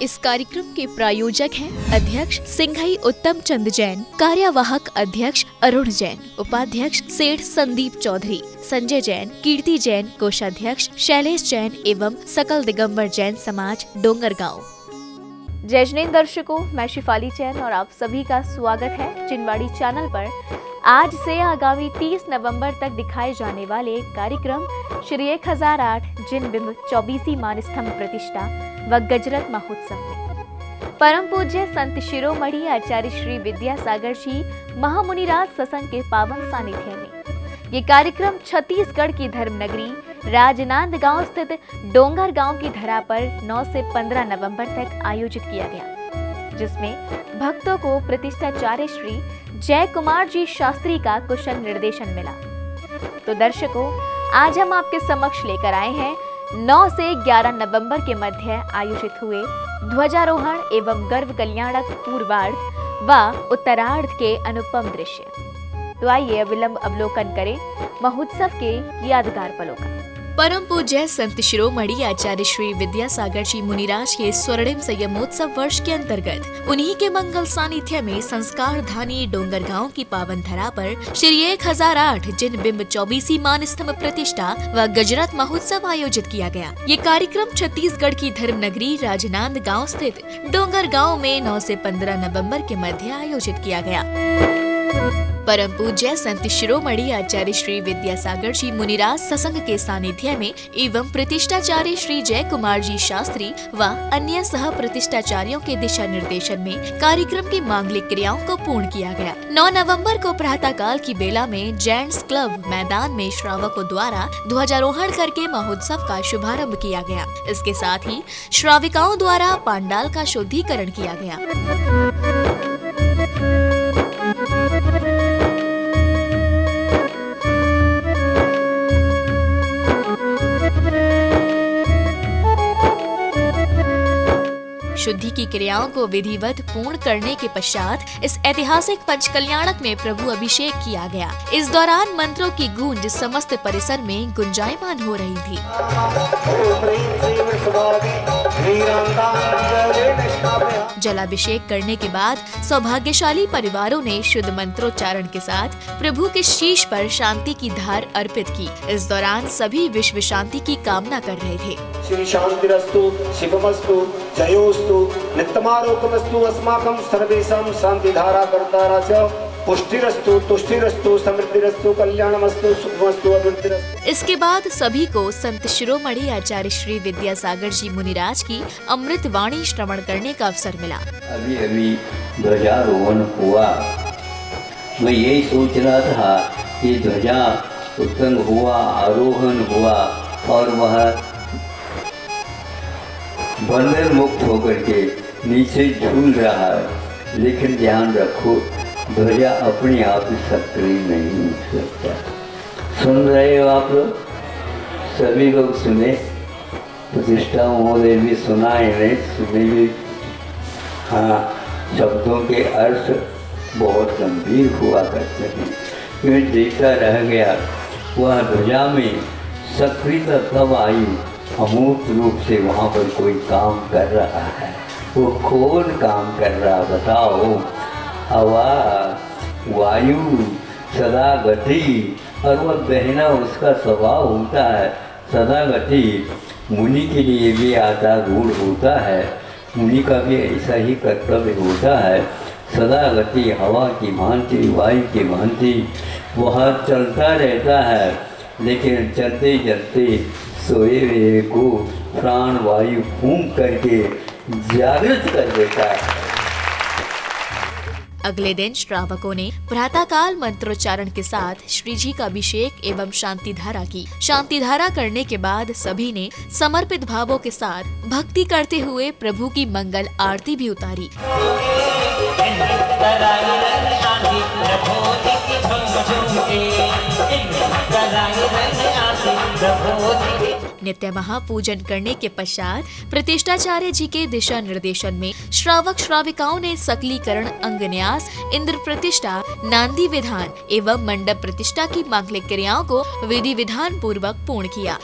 इस कार्यक्रम के प्रायोजक हैं अध्यक्ष सिंघई उत्तम चंद जैन, कार्यवाहक अध्यक्ष अरुण जैन, उपाध्यक्छ सेठ संदीप चौधरी, संजय जैन, कीर्ति जैन, कोषाध्यक्ष शैलेश जैन एवं सकल दिगंबर जैन समाज डोंगरगांव। जय जिनेंद्र दर्शकों, मैं शिफाली जैन और आप सभी का स्वागत है चिनवाड़ी चैनल पर। आज से आगामी 30 नवंबर तक दिखाए जाने वाले कार्यक्रम श्री 1008 जिन बिंब 24वीं मानस्तंभ प्रतिष्ठा व गजरत महोत्सव में परम पूज्य संत शिरोमणि आचार्य श्री विद्यासागर जी महामुनिराज सत्संग के पावन सानिध्य में ये कार्यक्रम छत्तीसगढ़ की धर्मनगरी राजनांदगांव स्थित डोंगर गांव की धरा पर 9 से 15 नवंबर तक आयोजित किया गया, जिसमें भक्तों को प्रतिष्ठाचार्य श्री जय कुमार जी शास्त्री का कुशल निर्देशन मिला। तो दर्शकों, आज हम आपके समक्ष लेकर आए हैं 9 से 11 नवंबर के मध्य आयोजित हुए ध्वजारोहण एवं गर्भ कल्याणक पूर्वार्ध व उत्तरार्ध के अनुपम दृश्य। तो आइए अविलंब अवलोकन करें महोत्सव के यादगार पलों का। परम पूज्य संत शिरोमणि आचार्य श्री विद्यासागर जी मुनिराज के स्वर्णिम संयमोत्सव वर्ष के अंतर्गत उन्हीं के मंगल सानिध्य में संस्कार धानी डोंगरगांव की पावन धरा पर श्री 1008 जिन बिंब 24वीं मानस्तंभ प्रतिष्ठा व गजरत महोत्सव आयोजित किया गया। ये कार्यक्रम छत्तीसगढ़ की धर्मनगरी राजनांदगांव स्थित डोंगरगांव में 9 से 15 नवम्बर के मध्य आयोजित किया गया। परम पूज्य संत शिरोमणि आचार्य श्री विद्यासागर जी मुनिराज सत्संग के सानिध्य में एवं प्रतिष्ठाचार्य श्री जय कुमार जी शास्त्री व अन्य सह प्रतिष्ठाचार्यों के दिशा निर्देशन में कार्यक्रम की मांगलिक क्रियाओं को पूर्ण किया गया। 9 नवंबर को प्रातः काल की बेला में जेंट्स क्लब मैदान में श्रावकों द्वारा ध्वजारोहण करके महोत्सव का शुभारंभ किया गया। इसके साथ ही श्राविकाओं द्वारा पांडाल का शुद्धिकरण किया गया। शुद्धि की क्रियाओं को विधिवत पूर्ण करने के पश्चात इस ऐतिहासिक पंचकल्याणक में प्रभु अभिषेक किया गया। इस दौरान मंत्रों की गूंज समस्त परिसर में गुंजायमान हो रही थी। जलाभिषेक करने के बाद सौभाग्यशाली परिवारों ने शुद्ध मंत्रोच्चारण के साथ प्रभु के शीश पर शांति की धार अर्पित की। इस दौरान सभी विश्व शांति की कामना कर रहे थे। श्री शांतिरस्तु, शिवमस्तु, जयोस्तु, नित्यमारोग्यमस्तु, अस्माकं सर्वेषां शांतिधारा कर्तारा च पुष्टिरस्तु, तुष्टिरस्तु, समृद्धिरस्तु, कल्याणमस्तु, सुखमस्तु, अभिवृद्धिरस्तु। इसके बाद सभी को संत शिरोमणि आचार्य श्री विद्यासागर जी मुनिराज की अमृत वाणी श्रवण करने का अवसर मिला। अभी अभी ध्वजारोहण हुआ, मैं यही सोच रहा था कि ध्वजा उत्तंग हुआ, आरोहण हुआ और वह बंधन मुक्त होकर के नीचे झूल रहा है, लेकिन ध्यान रखो ध्वजा अपने आप ही सक्रिय नहीं हो सकता। सुन रहे हो आप लोग, सभी लोग सुने, प्रतिष्ठा महोदय भी सुनाए नहीं सुने भी। हाँ, शब्दों के अर्थ बहुत गंभीर हुआ करते हैं। मैं देखता रह गया वह ध्वजा में सक्रियता कब आई। अमूर्त रूप से वहाँ पर कोई काम कर रहा है, वो कौन काम कर रहा बताओ। हवा, वायु, सदा गति, और वह बहना उसका स्वभाव होता है सदा गति। मुनि के लिए भी आधारूढ़ होता है, मुनि का भी ऐसा ही कर्तव्य होता है। सदा गति हवा की भांति, वायु की भांति वह चलता रहता है, लेकिन चलते चलते सोए हुए को प्राण वायु फूंक करके जागृत कर देता है। अगले दिन श्रावकों ने प्रातःकाल मंत्रोच्चारण के साथ श्री जी का अभिषेक एवं शांति धारा की। शांति धारा करने के बाद सभी ने समर्पित भावों के साथ भक्ति करते हुए प्रभु की मंगल आरती भी उतारी। नित्य महापूजन करने के पश्चात प्रतिष्ठाचार्य जी के दिशा निर्देशन में श्रावक श्राविकाओं ने सकलीकरण, अंगन्यास, इंद्र प्रतिष्ठा, नांदी विधान एवं मंडप प्रतिष्ठा की मांगलिक क्रियाओं को विधि विधान पूर्वक पूर्ण किया।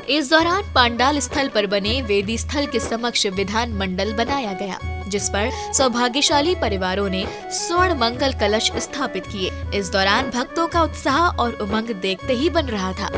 इस दौरान पांडाल स्थल पर बने वेदी स्थल के समक्ष विधान मंडल बनाया गया, जिस पर सौभाग्यशाली परिवारों ने स्वर्ण मंगल कलश स्थापित किए। इस दौरान भक्तों का उत्साह और उमंग देखते ही बन रहा था।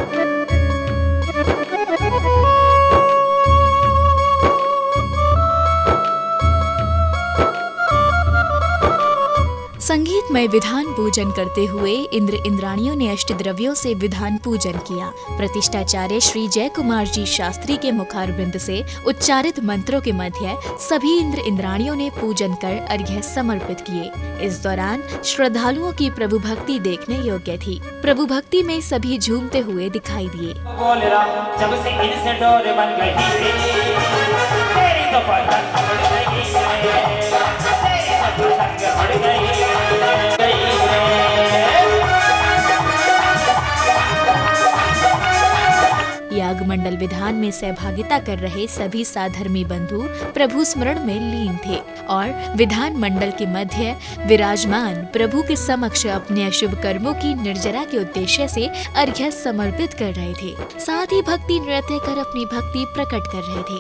संगीतमय विधान पूजन करते हुए इंद्र इंद्राणियों ने अष्टद्रव्यों से विधान पूजन किया। प्रतिष्ठाचार्य श्री जय कुमार जी शास्त्री के मुखारबिंद से उच्चारित मंत्रों के मध्य सभी इंद्र इंद्राणियों ने पूजन कर अर्घ्य समर्पित किए। इस दौरान श्रद्धालुओं की प्रभु भक्ति देखने योग्य थी। प्रभु भक्ति में सभी झूमते हुए दिखाई दिए। याग मंडल विधान में सहभागिता कर रहे सभी साधर्मी बंधु प्रभु स्मरण में लीन थे और विधान मंडल के मध्य विराजमान प्रभु के समक्ष अपने अशुभ कर्मों की निर्जरा के उद्देश्य से अर्घ्य समर्पित कर रहे थे। साथ ही भक्ति नृत्य कर अपनी भक्ति प्रकट कर रहे थे।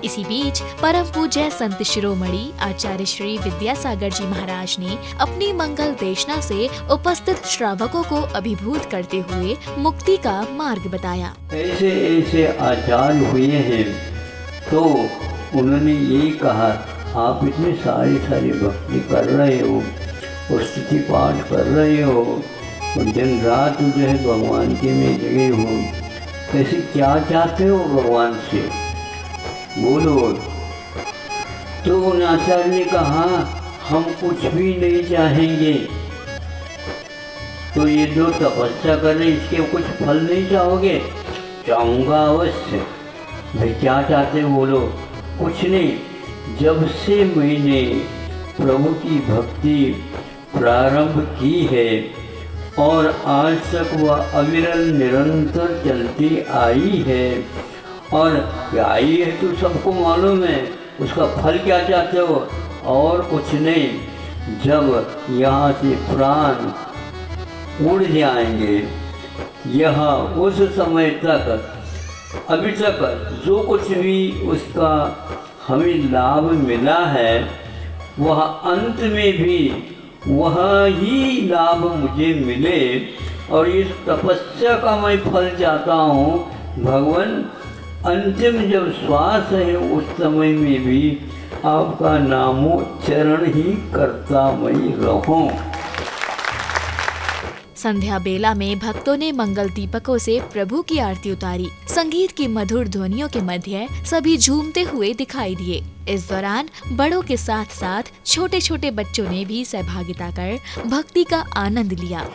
इसी बीच परम पूज्य संत शिरोमणि आचार्य श्री विद्यासागर जी महाराज ने अपनी मंगल देशना से उपस्थित श्रावकों को अभिभूत करते हुए मुक्ति का मार्ग बताया। ऐसे ऐसे आचार हुए हैं तो उन्होंने ये कहा, आप इतने सारी भक्ति कर रहे हो और स्तुति पाठ कर रहे हो और दिन रात जो है भगवान के में लगे हो, ऐसे क्या चाहते हो भगवान से, बोलो। तो उन आचार्य ने कहा, हम कुछ भी नहीं चाहेंगे। तो ये जो तपस्या कर रहे इसके कुछ फल नहीं चाहोगे? चाहूँगा अवश्य। भाई क्या चाहते हो बोलो? कुछ नहीं। जब से मैंने प्रभु की भक्ति प्रारंभ की है और आज तक वह अविरल निरंतर चलती आई है, और आई है तो सबको मालूम है, उसका फल क्या चाहते हो? और कुछ नहीं। जब यहाँ से प्राण उड़ जाएंगे, यहाँ उस समय तक अभी तक जो कुछ भी उसका हमें लाभ मिला है, वह अंत में भी वह ही लाभ मुझे मिले, और इस तपस्या का मैं फल चाहता हूँ। भगवान, अंतिम जब श्वास है उस समय में भी आपका नामोच्चारण ही करता मैं रहूं। संध्या बेला में भक्तों ने मंगल दीपकों से प्रभु की आरती उतारी। संगीत की मधुर ध्वनियों के मध्य सभी झूमते हुए दिखाई दिए। इस दौरान बड़ों के साथ साथ छोटे छोटे बच्चों ने भी सहभागिता कर भक्ति का आनंद लिया।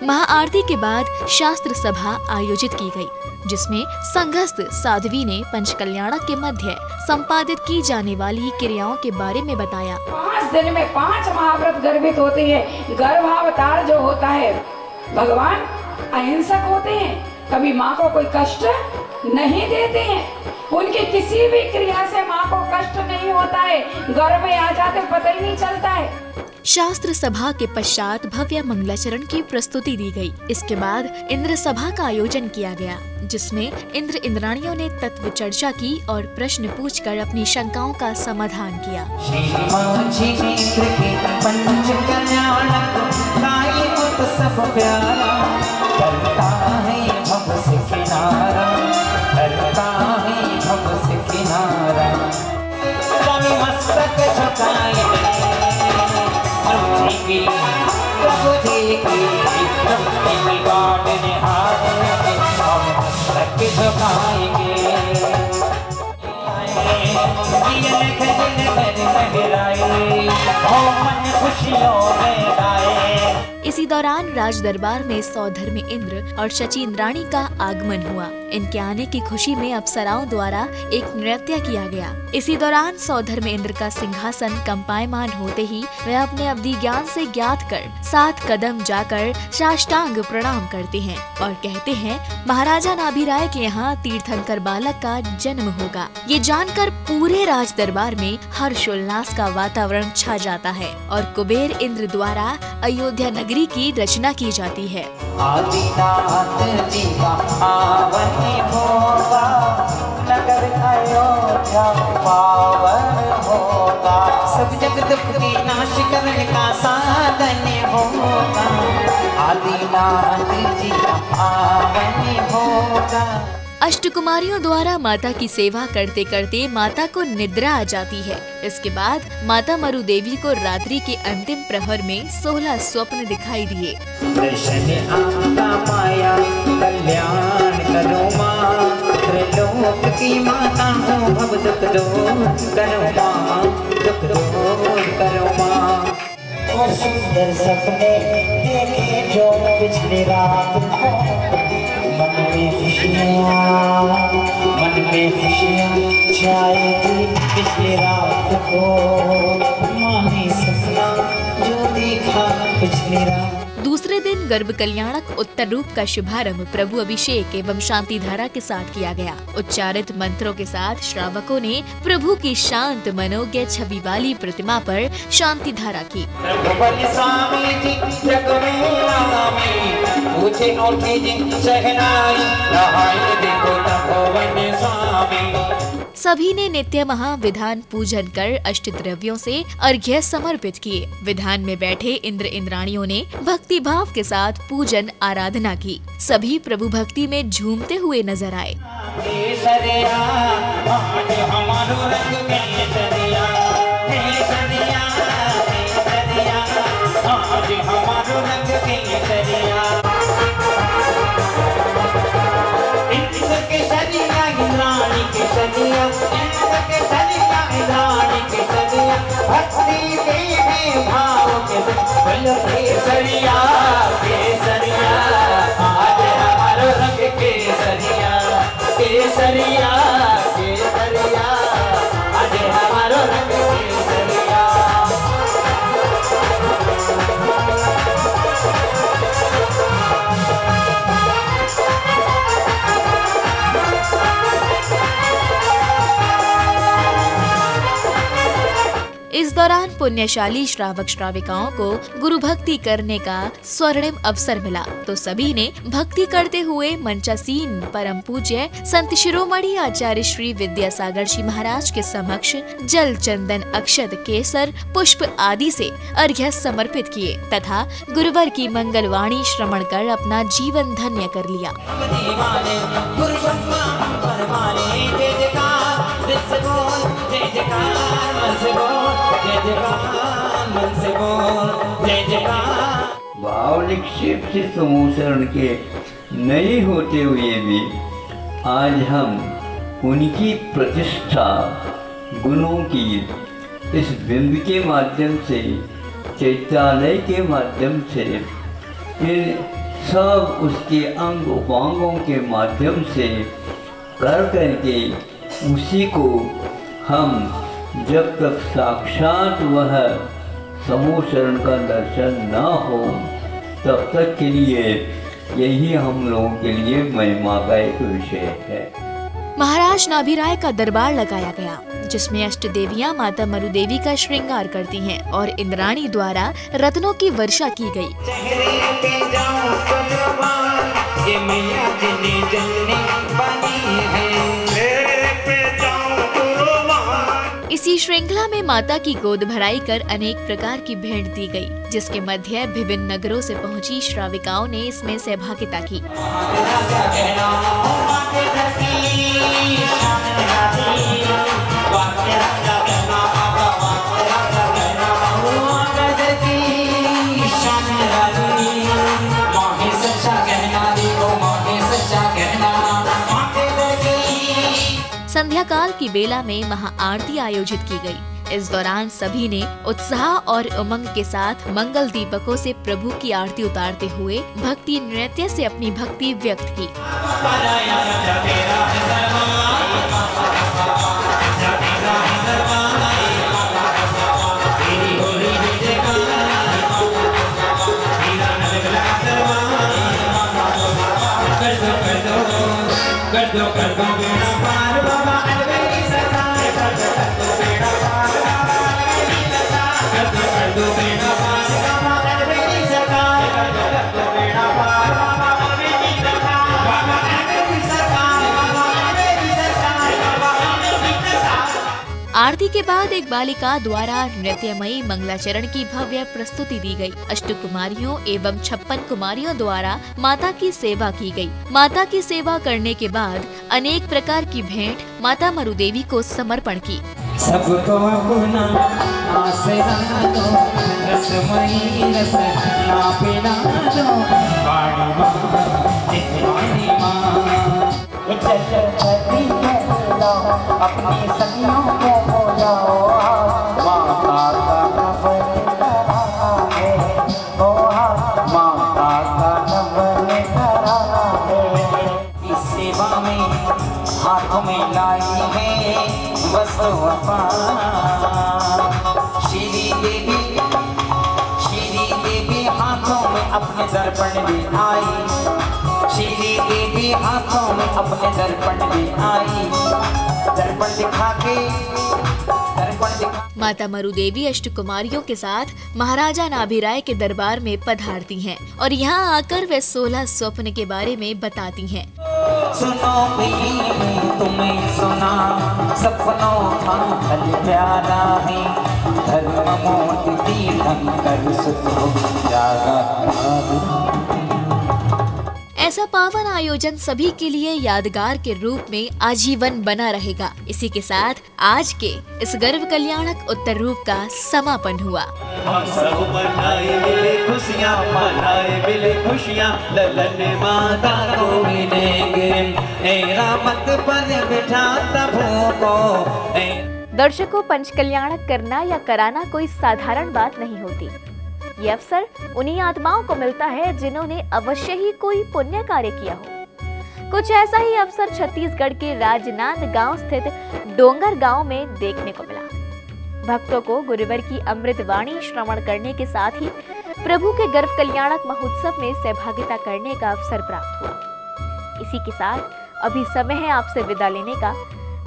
महाआरती के बाद शास्त्र सभा आयोजित की गई, जिसमें संघस्थ साध्वी ने पंचकल्याणक के मध्य संपादित की जाने वाली क्रियाओं के बारे में बताया। 5 दिन में 5 महाव्रत गर्भित होते हैं। गर्भावतार जो होता है भगवान अहिंसक होते हैं, कभी माँ को कोई कष्ट नहीं देते हैं। उनकी किसी भी क्रिया से माँ को कष्ट नहीं होता है, गर्भ में आ जाते पता ही नहीं चलता है। शास्त्र सभा के पश्चात भव्य मंगलाचरण की प्रस्तुति दी गई। इसके बाद इंद्र सभा का आयोजन किया गया, जिसमें इंद्र इंद्राणियों ने तत्व चर्चा की और प्रश्न पूछकर अपनी शंकाओं का समाधान किया। इसी दौरान राज दरबार में सौधर्म इंद्र और शची इंद्राणी का आगमन हुआ। इनके आने की खुशी में अप्सराओं द्वारा एक नृत्य किया गया। इसी दौरान सौधर्म इंद्र का सिंहासन कंपायमान होते ही वे अपने अवधि ज्ञान से ज्ञात कर 7 कदम जाकर साष्टांग प्रणाम करते हैं और कहते हैं महाराजा नाभिराय के यहाँ तीर्थंकर बालक का जन्म होगा। ये जानकर पूरे राज दरबार में हर्षोल्लास का वातावरण छा जाता है और कुबेर इंद्र द्वारा अयोध्या नगरी की रचना की जाती है। आदिनाथ जी का आवन होगा, नगर अयोध्या पावन होगा, सब जग दुख की नाश करने का साधन होगा। आदिनाथ जी का आवन होगा। अष्टकुमारियों द्वारा माता की सेवा करते करते माता को निद्रा आ जाती है। इसके बाद माता मरु देवी को रात्रि के अंतिम प्रहर में 16 स्वप्न दिखाई दिए। माया कल्याण करो माँ, त्रिलोक की माता हो, भव दुख दूर करो माँ, दुख दूर करो माँ। और सुंदर सपने देखे जो पिछली रात को, मन में खुशियाँ छाएगी पिछली रात को, मानी सपना जो देखा पिछली रात। दूसरे दिन गर्भ कल्याणक उत्तर रूप का शुभारंभ प्रभु अभिषेक एवं शांति धारा के साथ किया गया। उच्चारित मंत्रों के साथ श्रावकों ने प्रभु की शांत मनोज्ञ छवि वाली प्रतिमा पर शांति धारा की। सभी ने नित्य महाविधान पूजन कर अष्टद्रव्यों से अर्घ्य समर्पित किए। विधान में बैठे इंद्र इंद्राणियों ने भक्ति भाव के साथ पूजन आराधना की। सभी प्रभु भक्ति में झूमते हुए नजर आए। केसरिया केसरिया आज हमारो रंग केसरिया, केसरिया केसरिया आज हमारो रंग केसरिया। इस दौरान पुण्यशाली श्रावक श्राविकाओं को गुरु भक्ति करने का स्वर्णिम अवसर मिला, तो सभी ने भक्ति करते हुए मंचासीन परम पूज्य संत शिरोमणि आचार्य श्री विद्यासागर जी महाराज के समक्ष जल चंदन अक्षत केसर पुष्प आदि से अर्घ्य समर्पित किए तथा गुरुवर की मंगलवाणी श्रवण कर अपना जीवन धन्य कर लिया। भाव निक्षेप से समूचरण के नहीं होते हुए भी आज हम उनकी प्रतिष्ठा गुणों की इस बिंब के माध्यम से, चैत्यालय के माध्यम से, इन सब उसके अंग उपांगों के माध्यम से कर करके उसी को हम जब तक साक्षात वह समूह शरण का दर्शन न हो तब तक के लिए यही हम लोगों के लिए महिमा का एक विषय है। महाराज नाभिराय का दरबार लगाया गया, जिसमें अष्ट देवियां माता मरुदेवी का श्रृंगार करती हैं और इंद्राणी द्वारा रत्नों की वर्षा की गई। इसी श्रृंखला में माता की गोद भराई कर अनेक प्रकार की भेंट दी गई, जिसके मध्य विभिन्न नगरों से पहुंची श्राविकाओं ने इसमें सहभागिता की। संध्या काल की बेला में महाआरती आयोजित की गई। इस दौरान सभी ने उत्साह और उमंग के साथ मंगल दीपकों से प्रभु की आरती उतारते हुए भक्ति नृत्य से अपनी भक्ति व्यक्त की। आरती के बाद एक बालिका द्वारा नृत्यमयी मंगलाचरण की भव्य प्रस्तुति दी गई। अष्टकुमारियों एवं 56 कुमारियों द्वारा माता की सेवा की गई। माता की सेवा करने के बाद अनेक प्रकार की भेंट माता मरुदेवी को समर्पण की। सबको अपना आसरा दो, रसमयी रस ना पिला दो, वाणी माँ अपनी सखियों को बोलाओ, माता का नमन कराना है, माता का नमन कराना है। इस सेवा में हाथों में लाई है वस्तु श्री देवी हाथों में अपने दर्पण ले आई, श्री देवी हाथों में अपने दर्पण ले आई, दर्पण दिखा के माता मरुदेवी अष्टकुमारियों के साथ महाराजा नाभिराय के दरबार में पधारती हैं और यहाँ आकर वे 16 स्वप्न के बारे में बताती हैं। सुनो तुम्हें सुना सपनों का फल प्यारा है, धर्म मोती तीर्थंकर सुख जागा। ऐसा पावन आयोजन सभी के लिए यादगार के रूप में आजीवन बना रहेगा। इसी के साथ आज के इस गर्व कल्याणक उत्तर रूप का समापन हुआ। हम सब मनाए मिले खुशियाँ, मनाए मिले खुशियाँ, ललन माता को मिलेंगे, रामत पर बिठा तबों को। दर्शकों, पंचकल्याणक करना या कराना कोई साधारण बात नहीं होती। ये अवसर उन्हीं आत्माओं को मिलता है जिन्होंने अवश्य ही कोई पुण्य कार्य किया हो। कुछ ऐसा ही अवसर छत्तीसगढ़ के राजनांद गांव स्थित डोंगर गांव में देखने को मिला। भक्तों को गुरुवर की अमृत वाणी श्रवण करने के साथ ही प्रभु के गर्भ कल्याणक महोत्सव में सहभागिता करने का अवसर प्राप्त हुआ। इसी के साथ अभी समय है आपसे विदा लेने का।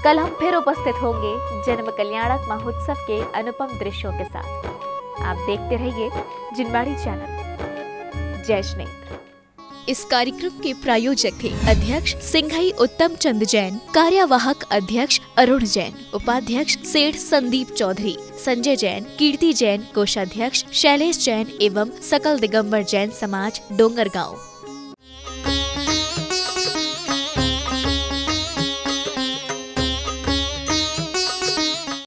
कल हम फिर उपस्थित होंगे जन्म कल्याणक महोत्सव के अनुपम दृश्यों के साथ। आप देखते रहिए जिनवाड़ी चैनल। जय श्रीनेत्र। इस कार्यक्रम के प्रायोजक थे अध्यक्ष सिंघई उत्तम चंद जैन, कार्यवाहक अध्यक्ष अरुण जैन, उपाध्यक्ष सेठ संदीप चौधरी, संजय जैन, कीर्ति जैन, कोषाध्यक्ष शैलेश जैन एवं सकल दिगंबर जैन समाज डोंगरगांव।